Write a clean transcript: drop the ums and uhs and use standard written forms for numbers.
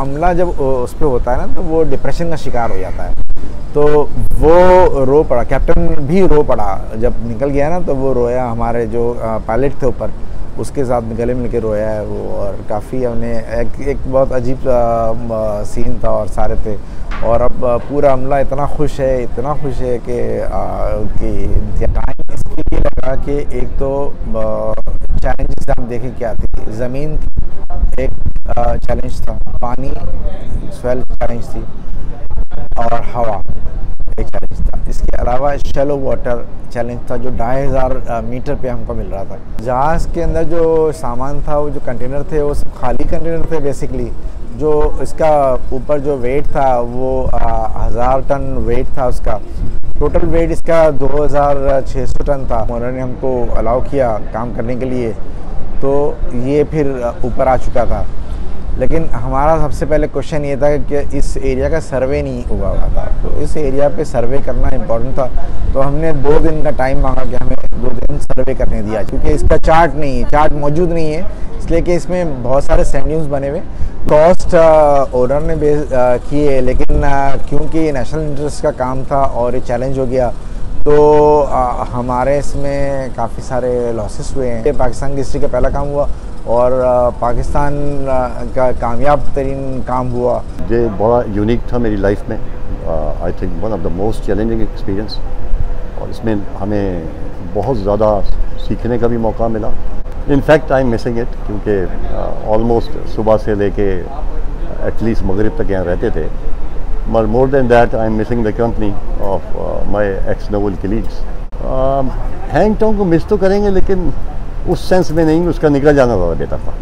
अमला जब उस पर होता है ना तो वो डिप्रेशन का शिकार हो जाता है। तो वो रो पड़ा, कैप्टन भी रो पड़ा जब निकल गया ना, तो वो रोया। हमारे जो पायलट थे ऊपर, उसके साथ गले मिल के रोया है वो। और काफ़ी हमने एक बहुत अजीब सीन था और सारे थे। और अब पूरा अमला इतना खुश है कि टाइम इसके लिए लगा कि एक तो चैलेंजेस आप देखें क्या थी। ज़मीन एक चैलेंज था, पानी स्वेल चैलेंज थी, और हवा एक चैलेंज था। इसके अलावा शैलो वाटर चैलेंज था जो 2500 मीटर पे हमको मिल रहा था। जहाज़ के अंदर जो सामान था, वो जो कंटेनर थे, वो सब खाली कंटेनर थे बेसिकली। जो इसका ऊपर जो वेट था वो 1000 टन वेट था उसका। टोटल वेट इसका 2600 टन था। उन्होंने हमको अलाउ किया काम करने के लिए, तो ये फिर ऊपर आ चुका था। लेकिन हमारा सबसे पहले क्वेश्चन ये था कि इस एरिया का सर्वे नहीं हुआ था, तो इस एरिया पे सर्वे करना इम्पोर्टेंट था। तो हमने 2 दिन का टाइम मांगा कि हमें 2 दिन सर्वे करने दिया, क्योंकि इसका चार्ट मौजूद नहीं है, इसलिए कि इसमें बहुत सारे सैंड ड्यून्स बने हुए। कॉस्ट ओनर ने की है, लेकिन क्योंकि नेशनल इंटरेस्ट का काम था और ये चैलेंज हो गया, तो हमारे इसमें काफ़ी सारे लॉसेस हुए हैं। पाकिस्तान की हिस्ट्री का पहला काम हुआ और पाकिस्तान का कामयाब तरीन काम हुआ। ये बड़ा यूनिक था मेरी लाइफ में। I think one of the most challenging experience, और इसमें हमें बहुत ज़्यादा सीखने का भी मौका मिला। In fact I am missing it, क्योंकि ऑलमोस्ट सुबह से लेके एटलीस्ट मगरिब तक यहाँ रहते थे। But more than that, I am missing the company of my ex-naval colleagues. हैंगटॉन्ग को मिस तो करेंगे, लेकिन उस सेंस में नहीं, उसका निकल जाना ज़्यादा बेहतर था।